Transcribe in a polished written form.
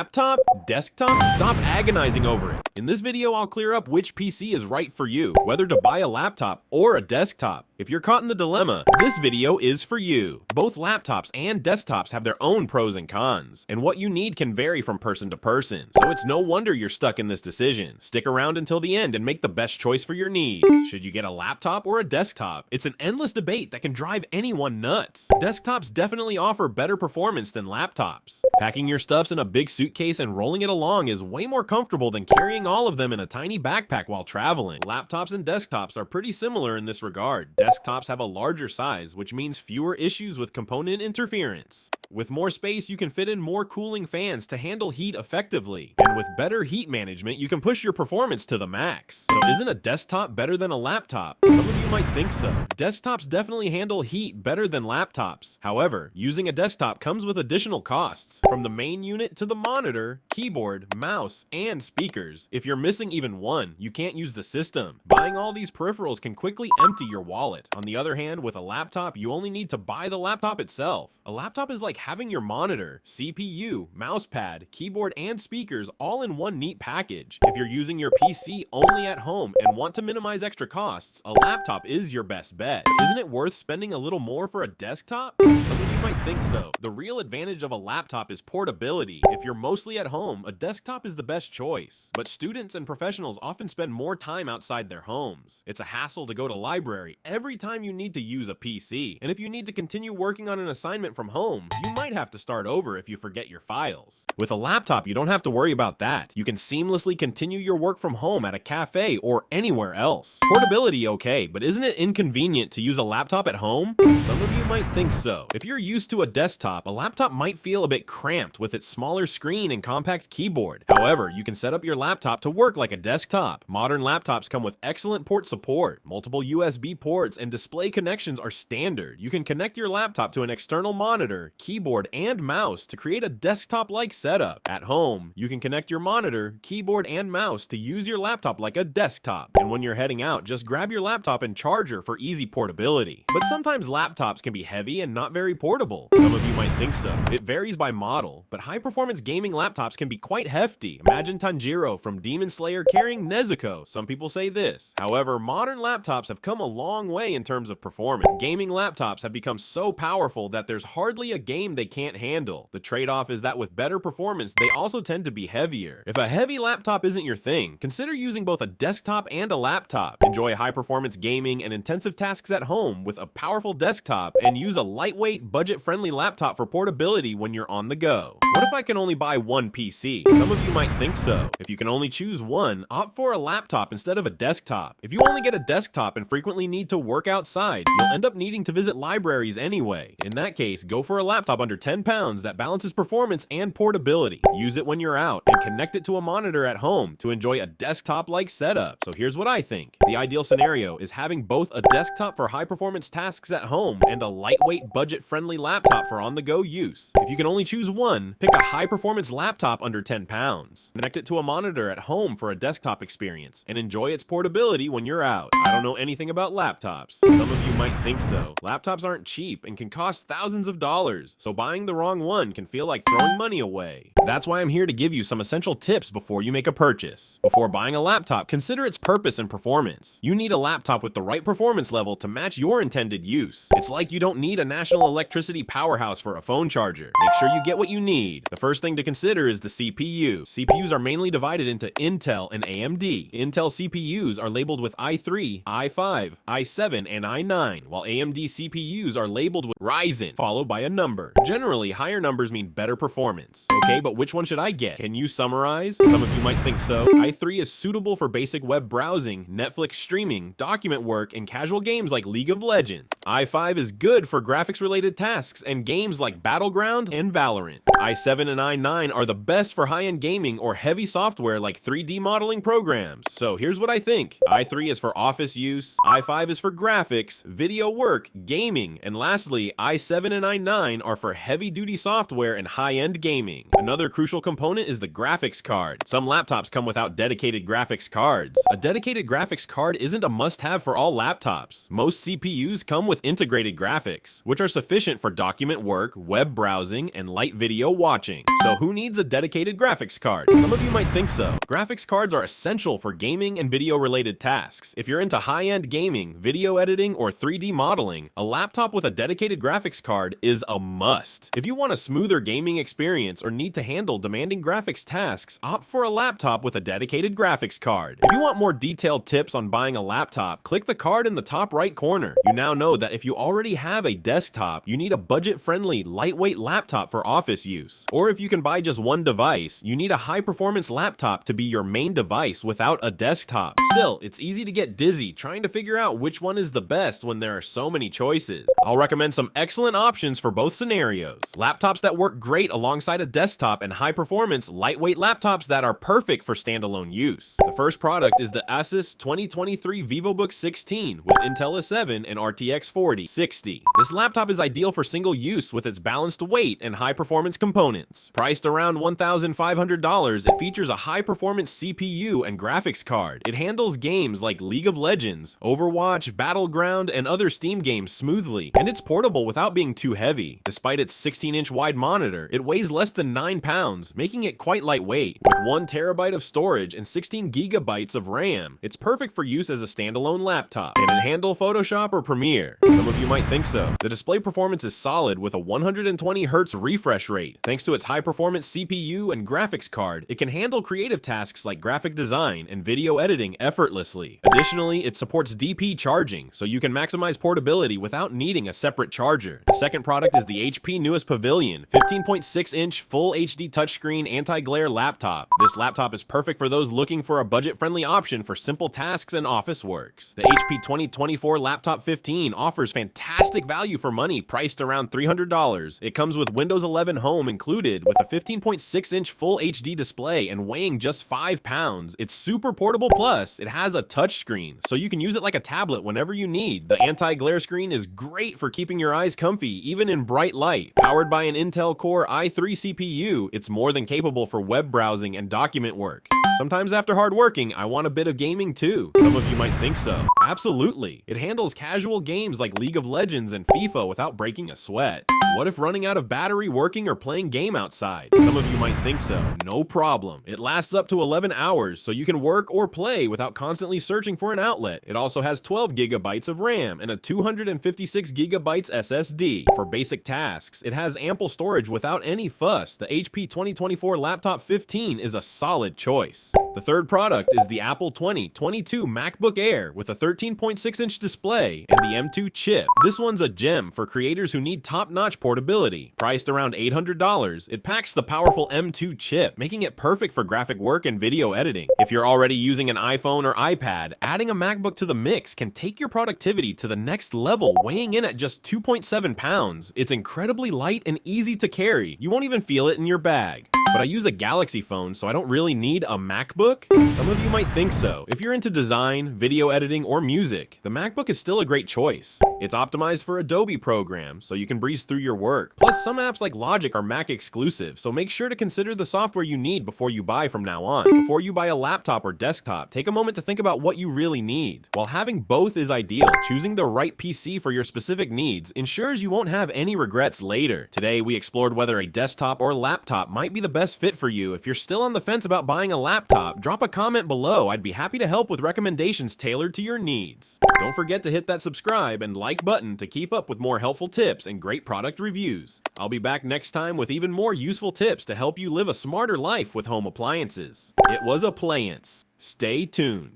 Laptop? Desktop? Stop agonizing over it. In this video, I'll clear up which PC is right for you, whether to buy a laptop or a desktop. If you're caught in the dilemma, this video is for you. Both laptops and desktops have their own pros and cons, and what you need can vary from person to person, so it's no wonder you're stuck in this decision. Stick around until the end and make the best choice for your needs. Should you get a laptop or a desktop? It's an endless debate that can drive anyone nuts. Desktops definitely offer better performance than laptops. Packing your stuffs in a big suitcase and rolling it along is way more comfortable than carrying all of them in a tiny backpack while traveling. Laptops and desktops are pretty similar in this regard. Desktops have a larger size, which means fewer issues with component interference. With more space, you can fit in more cooling fans to handle heat effectively. And with better heat management, you can push your performance to the max. So isn't a desktop better than a laptop? Some of you might think so. Desktops definitely handle heat better than laptops. However, using a desktop comes with additional costs, from the main unit to the monitor, keyboard, mouse, and speakers. If you're missing even one, you can't use the system. Buying all these peripherals can quickly empty your wallet. On the other hand, with a laptop, you only need to buy the laptop itself. A laptop is like having your monitor, CPU, mousepad, keyboard, and speakers all in one neat package. If you're using your PC only at home and want to minimize extra costs, a laptop is your best bet. But isn't it worth spending a little more for a desktop? Some of you might think so. The real advantage of a laptop is portability. If you're mostly at home, a desktop is the best choice. But students and professionals often spend more time outside their homes. It's a hassle to go to library every time you need to use a PC. And if you need to continue working on an assignment from home, you might have to start over if you forget your files. With a laptop, you don't have to worry about that. You can seamlessly continue your work from home at a cafe or anywhere else. Portability, okay, but isn't it inconvenient to use a laptop at home? Some of you might think so. If you're used to a desktop, a laptop might feel a bit cramped with its smaller screen and compact keyboard. However, you can set up your laptop to work like a desktop. Modern laptops come with excellent port support. Multiple USB ports and display connections are standard. You can connect your laptop to an external monitor, keyboard, and mouse to create a desktop-like setup. At home, you can connect your monitor, keyboard, and mouse to use your laptop like a desktop. And when you're heading out, just grab your laptop and charger for easy portability. But sometimes laptops can be heavy and not very portable. Some of you might think so. It varies by model, but high-performance gaming laptops can be quite hefty. Imagine Tanjiro from Demon Slayer carrying Nezuko. Some people say this. However, modern laptops have come a long way in terms of performance. Gaming laptops have become so powerful that there's hardly a game they can't handle. The trade-off is that with better performance, they also tend to be heavier. If a heavy laptop isn't your thing, consider using both a desktop and a laptop. Enjoy high-performance gaming and intensive tasks at home with a powerful desktop, and use a lightweight, budget-friendly laptop for portability when you're on the go. What if I can only buy one PC? Some of you might think so. If you can only choose one, opt for a laptop instead of a desktop. If you only get a desktop and frequently need to work outside, you'll end up needing to visit libraries anyway. In that case, go for a laptop under 10 pounds that balances performance and portability. Use it when you're out and connect it to a monitor at home to enjoy a desktop-like setup. So here's what I think. The ideal scenario is having both a desktop for high-performance tasks at home and a lightweight, budget-friendly laptop for on-the-go use. If you can only choose one, pick a high-performance laptop under 10 pounds. Connect it to a monitor at home for a desktop experience and enjoy its portability when you're out. I don't know anything about laptops. Some of you might think so. Laptops aren't cheap and can cost thousands of dollars, so buying the wrong one can feel like throwing money away. That's why I'm here to give you some essential tips before you make a purchase. Before buying a laptop, consider its purpose and performance. You need a laptop with the right performance level to match your intended use. It's like you don't need a national electricity powerhouse for a phone charger. Make sure you get what you need. The first thing to consider is the CPU. CPUs are mainly divided into Intel and AMD. Intel CPUs are labeled with i3, i5, i7, and i9, while AMD CPUs are labeled with Ryzen, followed by a number. Generally, higher numbers mean better performance. Okay, but which one should I get? Can you summarize? Some of you might think so. i3 is suitable for basic web browsing, Netflix streaming, document work, and casual games like League of Legends. i5 is good for graphics-related tasks and games like Battleground and Valorant. i7 and i9 are the best for high-end gaming or heavy software like 3D modeling programs. So here's what I think. i3 is for office use, i5 is for graphics, video work, gaming, and lastly, i7 and i9 are for heavy-duty software and high-end gaming. Another crucial component is the graphics card. Some laptops come without dedicated graphics cards. A dedicated graphics card isn't a must-have for all laptops. Most CPUs come with integrated graphics, which are sufficient for document work, web browsing, and light video watching. So who needs a dedicated graphics card? Some of you might think so. Graphics cards are essential for gaming and video-related tasks. If you're into high-end gaming, video editing, or 3D modeling, a laptop with a dedicated graphics card is a must. If you want a smoother gaming experience or need to handle demanding graphics tasks, opt for a laptop with a dedicated graphics card. If you want more detailed tips on buying a laptop, click the card in the top right corner. You now know that if you already have a desktop, you need a budget-friendly, lightweight laptop for office use. Or if you can buy just one device, you need a high-performance laptop to be your main device without a desktop. Still, it's easy to get dizzy trying to figure out which one is the best when there are so many choices. I'll recommend some excellent options for both scenarios. Laptops that work great alongside a desktop and high-performance, lightweight laptops that are perfect for standalone use. The first product is the Asus 2023 VivoBook 16 with Intel i7 and RTX 4060. This laptop is ideal for single use with its balanced weight and high-performance components. Priced around $1,500, it features a high-performance CPU and graphics card. It handles games like League of Legends, Overwatch, Battleground, and other Steam games smoothly, and it's portable without being too heavy. Despite its 16-inch wide monitor, it weighs less than 9 pounds, making it quite lightweight. With 1 terabyte of storage and 16 gigabytes of RAM, it's perfect for use as a standalone laptop. Can it handle Photoshop or Premiere? Some of you might think so. The display performance is solid with a 120 Hz refresh rate. Thanks to its high-performance CPU and graphics card, it can handle creative tasks like graphic design and video editing effortlessly. Additionally, it supports DP charging, so you can maximize portability without needing a separate charger. The second product is the HP newest Pavilion 15.6-inch Full HD touchscreen anti-glare laptop. This laptop is perfect for those looking for a budget-friendly option for simple tasks and office works. The HP 2024 Laptop 15 offers fantastic value for money, priced around $300. It comes with Windows 11 Home included with a 15.6-inch Full HD display and weighing just 5 pounds. It's super portable, plus it has a touchscreen, so you can use it like a tablet whenever you need. The anti-glare screen is great for keeping your eyes comfy, even in bright light. Powered by an Intel Core i3 CPU, it's more than capable for web browsing and document work. Sometimes after hard working, I want a bit of gaming too. Some of you might think so. Absolutely. It handles casual games like League of Legends and FIFA without breaking a sweat. What if running out of battery working or playing game outside? Some of you might think so. No problem. It lasts up to 11 hours, so you can work or play without constantly searching for an outlet. It also has 12 gigabytes of RAM and a 256 gigabytes SSD. For basic tasks, it has ample storage without any fuss. The HP 2024 Laptop 15 is a solid choice. The third product is the Apple 2022 MacBook Air with a 13.6-inch display and the M2 chip. This one's a gem for creators who need top-notch portability. Priced around $800, it packs the powerful M2 chip, making it perfect for graphic work and video editing. If you're already using an iPhone or iPad, adding a MacBook to the mix can take your productivity to the next level, weighing in at just 2.7 pounds. It's incredibly light and easy to carry. You won't even feel it in your bag. But I use a Galaxy phone, so I don't really need a MacBook? Some of you might think so. If you're into design, video editing, or music, the MacBook is still a great choice. It's optimized for Adobe programs, so you can breeze through your work. Plus, some apps like Logic are Mac exclusive, so make sure to consider the software you need before you buy from now on. Before you buy a laptop or desktop, take a moment to think about what you really need. While having both is ideal, choosing the right PC for your specific needs ensures you won't have any regrets later. Today, we explored whether a desktop or laptop might be the best fit for you. If you're still on the fence about buying a laptop, drop a comment below. I'd be happy to help with recommendations tailored to your needs. Don't forget to hit that subscribe and like button to keep up with more helpful tips and great product reviews. I'll be back next time with even more useful tips to help you live a smarter life with home appliances. It was a Playance. Stay tuned.